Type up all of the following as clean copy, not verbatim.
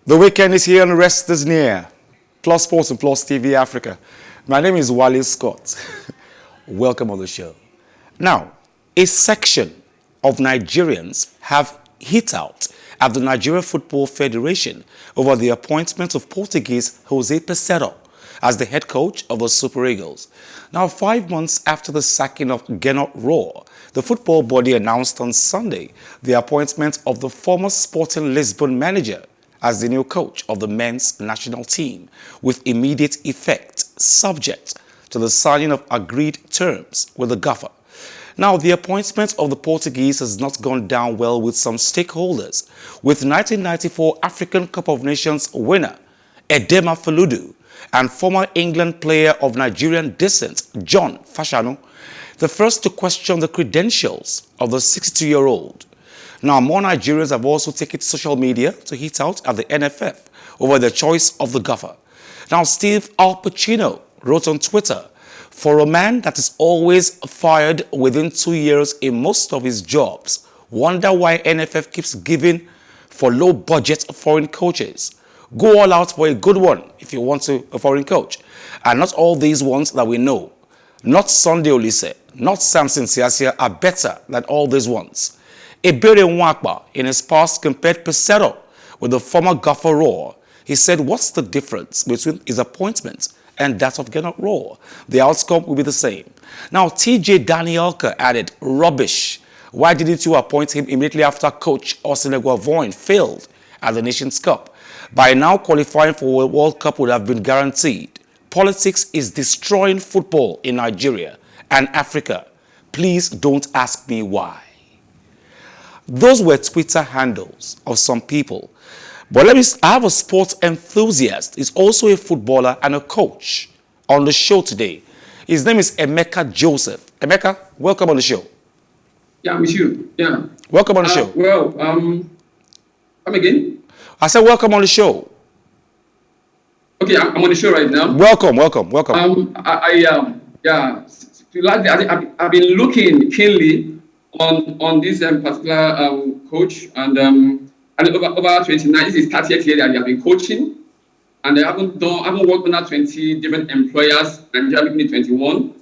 The weekend is here and rest is near. Plus Sports and Plus TV Africa. My name is Wale Scott. Welcome on the show. Now, a section of Nigerians have hit out at the Nigeria Football Federation over the appointment of Portuguese Jose Peseiro as the head coach of the Super Eagles. Now, 5 months after the sacking of Roar, the football body announced on Sunday the appointment of the former Sporting Lisbon manager as the new coach of the men's national team with immediate effect, subject to the signing of agreed terms with the gaffer. Now, the appointment of the Portuguese has not gone down well with some stakeholders, with 1994 African Cup of Nations winner Edema Faludu and former England player of Nigerian descent John Fashanu the first to question the credentials of the 62-year-old. Now, more Nigerians have also taken to social media to hit out at the NFF over the choice of the gaffer. Now, Steve Al Pacino wrote on Twitter, "For a man that is always fired within 2 years in most of his jobs, wonder why NFF keeps giving for low-budget foreign coaches. Go all out for a good one if you want a foreign coach. And not all these ones that we know. Not Sunday Olise, not Samson Siasia are better than all these ones." Ebere Nwakba, in his past, compared Peseiro with the former gaffer Roar. He said, what's the difference between his appointment and that of Gernot Roar? The outcome will be the same. Now, TJ Danielka added, rubbish. Why didn't you appoint him immediately after coach Osinegwa Voin failed at the Nations Cup? By now, qualifying for a World Cup would have been guaranteed. Politics is destroying football in Nigeria and Africa. Please don't ask me why. Those were Twitter handles of some people. But I have a sports enthusiast. He's also a footballer and a coach on the show today. His name is Emeka Joseph. Emeka, welcome on the show. Yeah, I'm with you. Yeah. Welcome on the show. Come again? I said welcome on the show. Okay, I'm on the show right now. Welcome. I've been looking keenly on this particular coach, and over 29. This is 30th year that they have been coaching, and they haven't worked under 20 different employers. And they have been 21.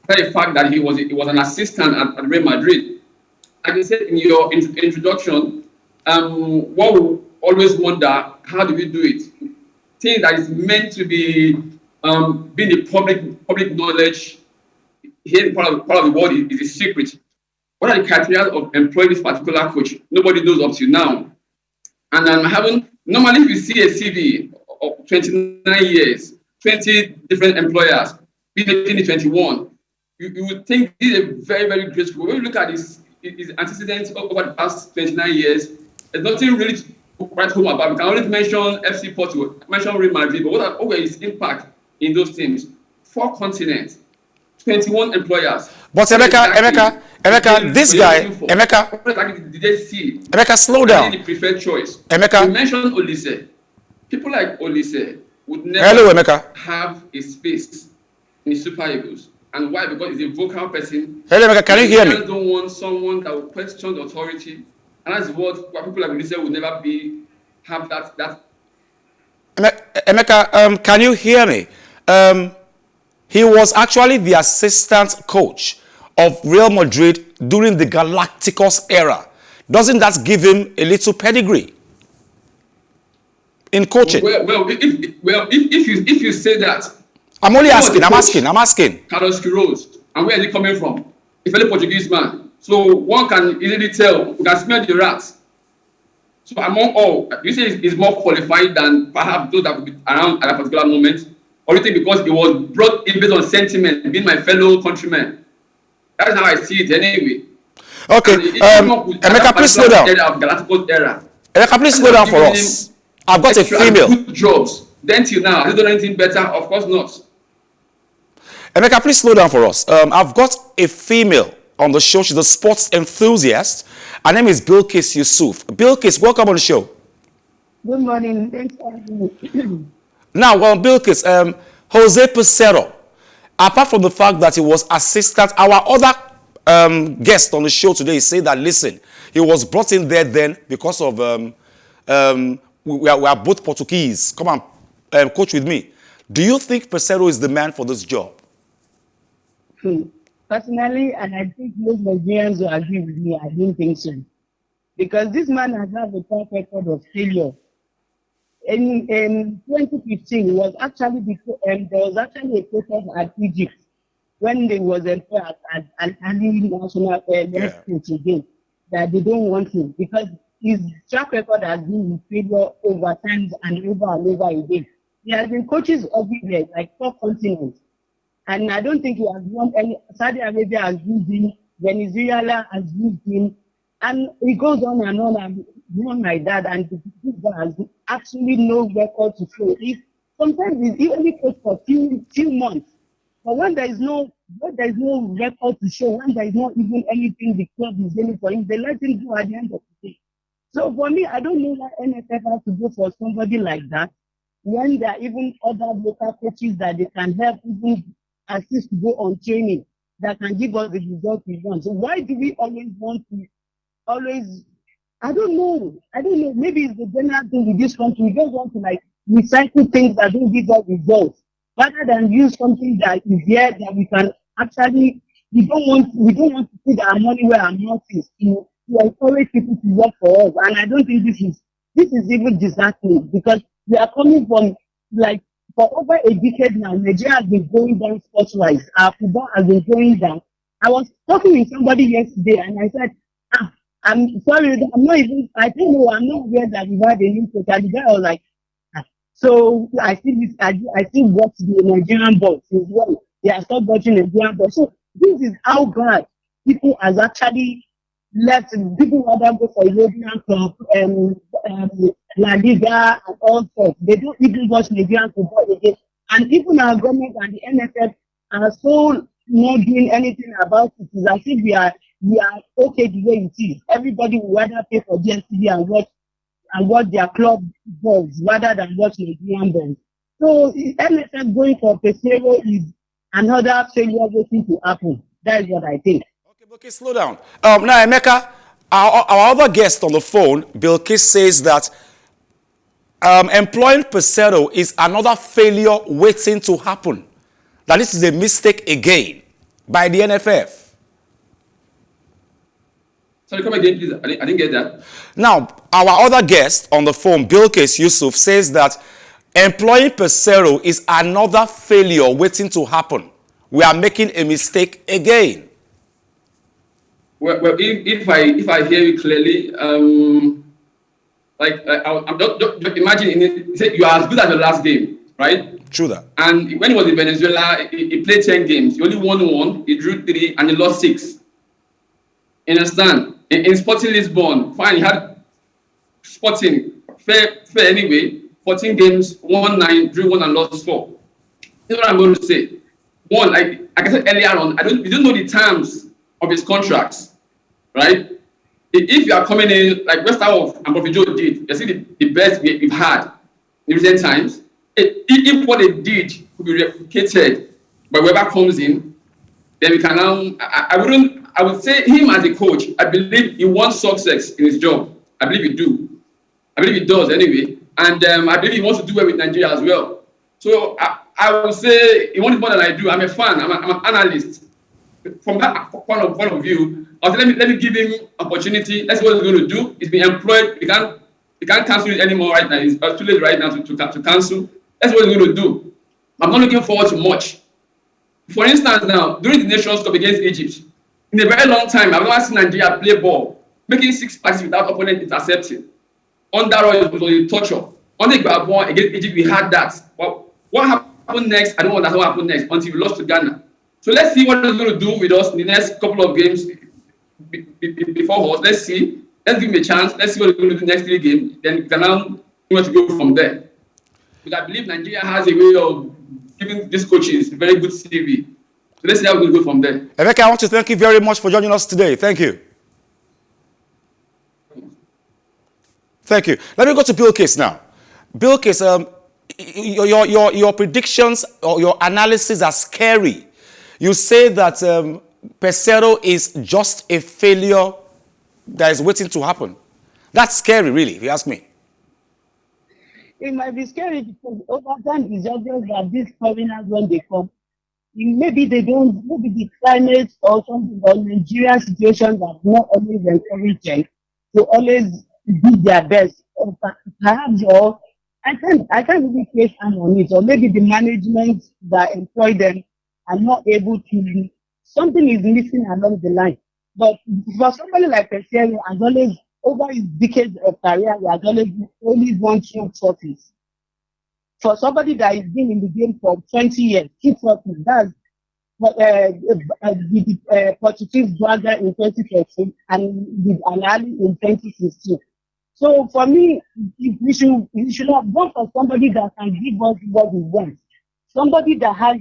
The fact that he was an assistant at Real Madrid. Like you said in your introduction, what we always wonder, how do we do it? Thing that is meant to be being the public knowledge here in part of the world is a secret. What are the criteria of employing this particular coach? Nobody knows up to now. And normally if you see a CV of 29 years, 20 different employers, being 21, you would think this is a very, very great school. When you look at his antecedents over the past 29 years, there's nothing really to write home about. We can only mention FC Porto, mention Real Madrid, but what were his impact in those teams? 4 continents, 21 employers. But Emeka, this guy, did they see? Emeka, slow down. The preferred choice. Emeka, you mentioned Olise. People like Olise would never have a space in the Super Eagles. And why? Because he's a vocal person. Hello, Emeka, can you hear me? Don't want someone that will question the authority, and that's what people like Olise would never have that. Emeka, can you hear me? He was actually the assistant coach of Real Madrid during the Galacticos era. Doesn't that give him a little pedigree in coaching? If you say that, I'm asking. Carlos Quiroz, and where is he coming from? He's a Portuguese man, so one can easily tell. You can smell the rats. So among all, you say he's more qualified than perhaps those that would be around at a particular moment. Or you think because he was brought in based on sentiment, being my fellow countryman. That's how I see it anyway. Okay, Emeka, please slow down. Emeka, please slow down for us. I've got a female. Good jobs. Then till now, has he done anything better? Of course not. Emeka, please slow down for us. I've got a female on the show. She's a sports enthusiast. Her name is Bilikis Yusuf. Bilikis, welcome on the show. Good morning. Thanks for having me. Now, Bilikis, Jose Peseiro, apart from the fact that he was assistant, our other guest on the show today said that, listen, he was brought in there then because of we are both Portuguese. Come on, coach with me. Do you think Peseiro is the man for this job? Personally, and I think most Nigerians will agree with me, I don't think so. Because this man has had a track record of failure. In 2015, was actually there was actually a protest at Egypt when they was employed at national coach again, that they don't want him because his track record has been with failure over times and over again. He has been coaches everywhere, like 4 continents. And I don't think he has won any. Saudi Arabia has used him, Venezuela has used him, and it goes on and on like that. And this guy has actually no record to show. Sometimes he only coached for few months. But when there is no record to show, when there is not even anything the club is doing for him, they let him go at the end of the day. So for me, I don't know why NFF has to go for somebody like that when there are even other local coaches that they can help even assist to go on training that can give us the result we want. So why do we always want to I don't know. Maybe it's the general thing with this country. We just want to like recycle things that don't give us results rather than use something that is here that we can actually we don't want to put our money where our mouth is to encourage people to work for us. And I don't think this is even disheartening because we are coming from like for over a decade now, Nigeria has been going down sports-wise. Our football has been going down. I was talking with somebody yesterday and I said, I'm sorry, I'm not aware that we've had a new coach. And the guy was like, so I still watch the Nigerian ball as well. They are still watching Nigerian ball. So this is how bad people has actually left. People rather go for European Cup, La Liga and all sorts. They don't even watch Nigerian football again. And even our government and the NFF are so not doing anything about it. It's as if we are okay the way it is. Everybody will rather pay for DSTV and watch their club balls rather than watch Nigerian balls. So NFF going for Peseiro is another failure waiting to happen. That is what I think. Okay, slow down. Now, Emeka, our other guest on the phone, Bilikis, says that employing Peseiro is another failure waiting to happen. That this is a mistake again by the NFF. Sorry, come again, please. I didn't get that. Now, our other guest on the phone, Bilikis, Yusuf, says that employing Peseiro is another failure waiting to happen. We are making a mistake again. Well, if I hear you clearly, just imagine you are as good as your last game, right? True that. And when he was in Venezuela, he played 10 games. He only won 1, he drew 3, and he lost 6. You understand? In Sporting Lisbon, fine, he had Sporting fair anyway. 14 games, won 9, drew 1, and lost 4. Here's what I'm going to say. One, like I said earlier on, we don't know the terms of his contracts, right? If you are coming in like West Ham and Prof. Joe did, you see the best we've had in recent times. If what they did could be replicated by whoever comes in, then we can now. I would say him as a coach, I believe he wants success in his job. I believe he do. I believe he does anyway, and I believe he wants to do well with Nigeria as well. So I would say he wants more than I do. I'm a fan. I'm an analyst. From that point of view, I was let me give him opportunity. That's what he's going to do. He's been employed. He can't cancel it anymore right now. It's too late right now to cancel. That's what he's going to do. I'm not looking forward to much. For instance, now during the Nations Cup against Egypt, in a very long time, I've never seen Nigeria play ball, making 6 passes without opponent intercepting. Under it was a torture. On the ball against Egypt, we had that. Well, what happened next? I don't know what happened next until we lost to Ghana. So let's see what he's going to do with us in the next couple of games before us. Let's see. Let's give him a chance. Let's see what he's going to do next 3 games. Then we can now know to go from there. Because I believe Nigeria has a way of giving these coaches a very good CV. So let's see how we're going to go from there. Emeka, I want to thank you very much for joining us today. Thank you. Thank you. Let me go to Bilikis now. Bilikis, your predictions or your analysis are scary. You say that Peseiro is just a failure that is waiting to happen. That's scary, really, if you ask me. It might be scary because over time it's obvious that these foreigners, when they come, maybe they don't, maybe the climate or something, or Nigerian situations are not always encouraging to always do their best. Or perhaps, or I can't really place hand on it, or maybe the management that employ them are not able to, something is missing along the line. But for somebody like Peseiro, has always, over his decades of career, he has always won two trophies. For somebody that has been in the game for 20 years, two trophies, that's the Portuguese brother in 2013 and with Analyst in 2016. So for me, we should have gone for somebody that can give us what we want. Somebody that has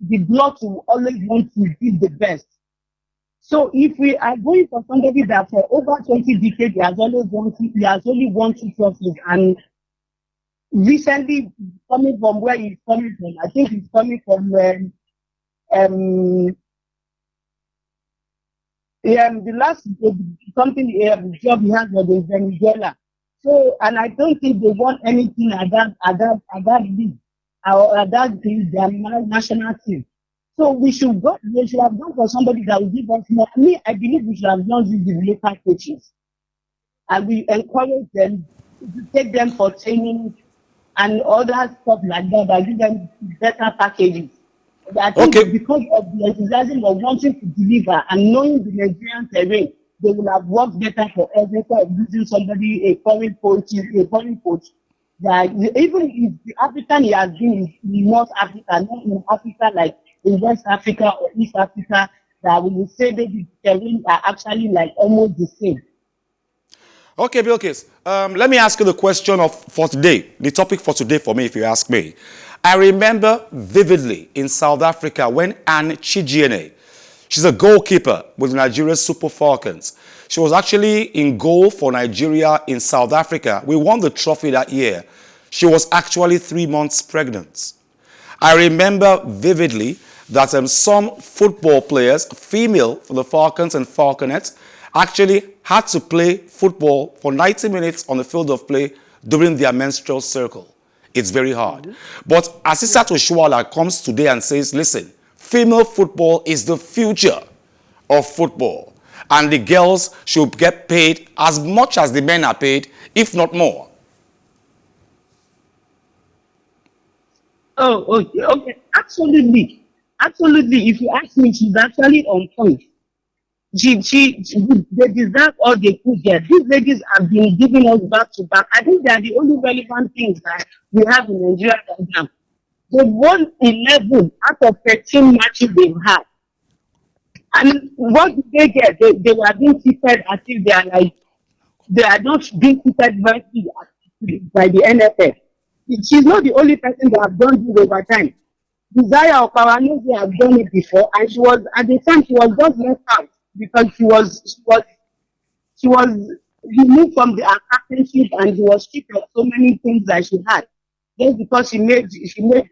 the blood to always want to give the best. So if we are going for somebody that for over 20 decades he has only won two trophies, and recently coming from where he's coming from, I think he's coming from um the last company job he had was in Venezuela. So, and I don't think they want anything at that league or at that team, their national team. So they should have gone for somebody that will give us more. Me, I believe we should have done this with local coaches, and we encourage them to take them for training and other stuff like that, that give them better packages. I think Okay. because of the enthusiasm of wanting to deliver and knowing the Nigerian terrain, they will have worked better for us instead of using somebody, a foreign coach that even if the African he has been in North Africa, not in Africa like in West Africa or East Africa, that we will say that the terrain are actually like almost the same. Okay, Bilikis. Let me ask you the question for today. The topic for today for me, if you ask me. I remember vividly in South Africa when Anne Chijiene, she's a goalkeeper with Nigeria's Super Falcons. She was actually in goal for Nigeria in South Africa. We won the trophy that year. She was actually 3 months pregnant. I remember vividly that some football players, female for the Falcons and Falconets, actually had to play football for 90 minutes on the field of play during their menstrual cycle. It's very hard. But Asisat Oshoala comes today and says, listen, female football is the future of football. And the girls should get paid as much as the men are paid, if not more. Oh, okay. Absolutely. Absolutely. If you ask me, she's actually on point. They deserve all they could get. These ladies have been giving us back to back. I think they are the only relevant things that we have in Nigeria right now. They won 11 out of 13 matches they've had. And what did they get? They were being treated as if they are not being treated by the NFF. She's not the only person that have done this over time. Desire of Paranese have done it before, and she was at the time she was just left out because she was removed from the captainship, and she was stripped of so many things that she had. Just because she made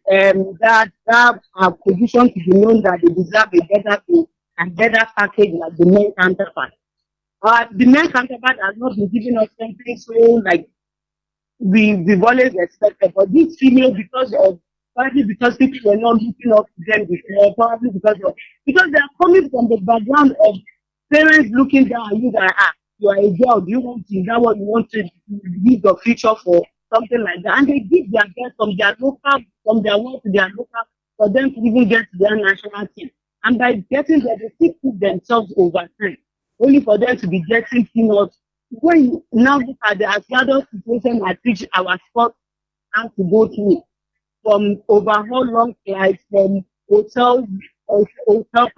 that position to be known that they deserve a better pay and better package like the main counterpart. The main counterpart has not been giving us something so like we've always expected. But this female, probably because people were not looking up to them before, probably because they are coming from the background of parents looking down at you that you are a girl, do you want to, is that what you want to leave your future for? Something like that. And they give their best from their work to their local for them to even get to their national team. And by getting there, they still put themselves over time, only for them to be getting peanuts. When you now look at the Asiado situation at which our sport has to go through, from overhaul long flights, from hotel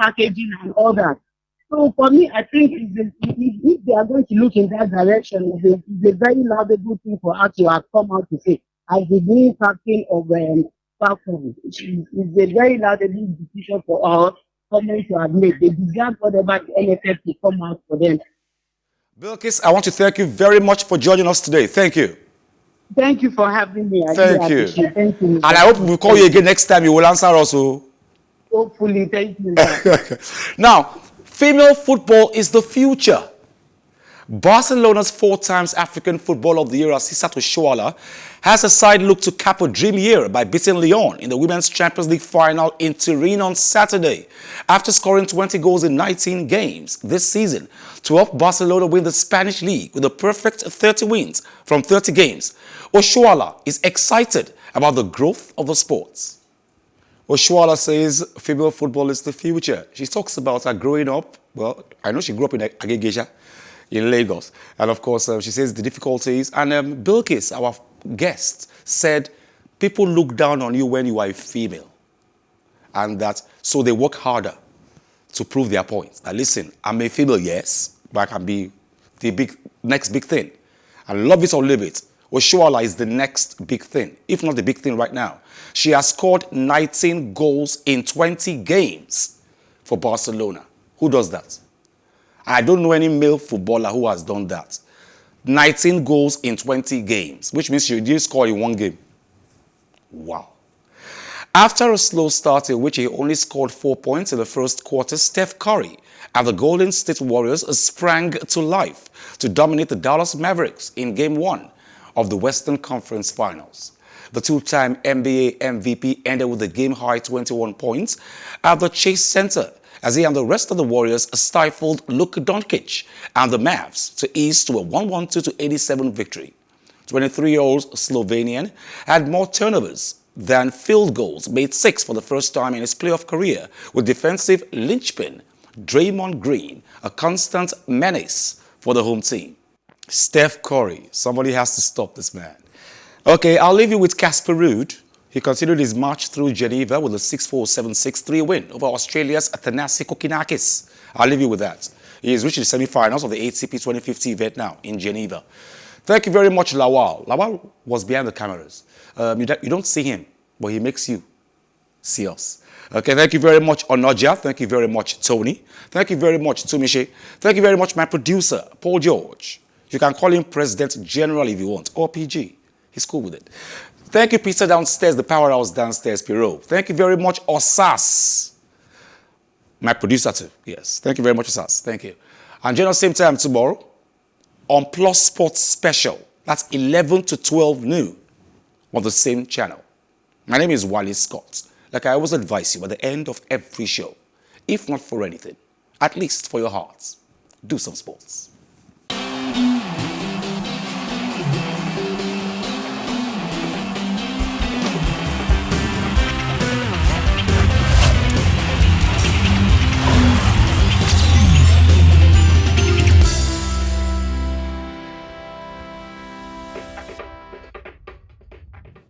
packaging and all that. So for me, I think if they are going to look in that direction, it's a very laudable thing for us to have come out to say, as the new captain of Falcon. It's a very laudable decision for our government to have made. They deserve whatever the NFF to come out for them. Bilikis, I want to thank you very much for joining us today. Thank you. Thank you for having me. Thank you. Thank you. And I hope we'll call you again next time. You will answer also. Hopefully, thank you. Now, female football is the future. Barcelona's 4 times African Footballer of the Year, Asisat Oshoala, has a side look to cap a dream year by beating Lyon in the Women's Champions League final in Turin on Saturday. After scoring 20 goals in 19 games this season to help Barcelona win the Spanish league with a perfect 30 wins from 30 games, Oshoala is excited about the growth of the sport. Oshoala says female football is the future. She talks about her growing up. Well, I know she grew up in Agegeja, in Lagos. And of course, she says the difficulties. And Bilikis, our guest, said people look down on you when you are a female. And that, so they work harder to prove their point. Now listen, I'm a female, yes, but I can be the next big thing. And love it or leave it, Oshoala is the next big thing, if not the big thing right now. She has scored 19 goals in 20 games for Barcelona. Who does that? I don't know any male footballer who has done that. 19 goals in 20 games, which means she didn't score in one game. Wow. After a slow start in which he only scored 4 points in the first quarter, Steph Curry and the Golden State Warriors sprang to life to dominate the Dallas Mavericks in Game 1 of the Western Conference Finals. The 2-time NBA MVP ended with a game-high 21 points at the Chase Center as he and the rest of the Warriors stifled Luka Doncic and the Mavs to ease to a 112-87 victory. 23-year-old Slovenian had more turnovers than field goals, made 6 for the first time in his playoff career, with defensive linchpin Draymond Green a constant menace for the home team. Steph Curry, somebody has to stop this man. Okay, I'll leave you with Casper Ruud. He continued his march through Geneva with a 6-4, 7-6, 3 win over Australia's Thanasi Kokinakis. I'll leave you with that. He has reached the semi-finals of the ATP 2050 event now in Geneva. Thank you very much, Lawal. Lawal was behind the cameras. You don't see him, but he makes you see us. Okay, thank you very much, Onoja. Thank you very much, Tony. Thank you very much, Tumishe. Thank you very much, my producer, Paul George. You can call him President General if you want, or PG. He's cool with it. Thank you, Peter downstairs, the powerhouse downstairs, Piro. Thank you very much, Osas. My producer too, yes. Thank you very much, Osas. Thank you. And join us same time tomorrow on Plus Sports Special. That's 11 to 12 noon on the same channel. My name is Wally Scott. Like I always advise you at the end of every show, if not for anything, at least for your hearts, do some sports.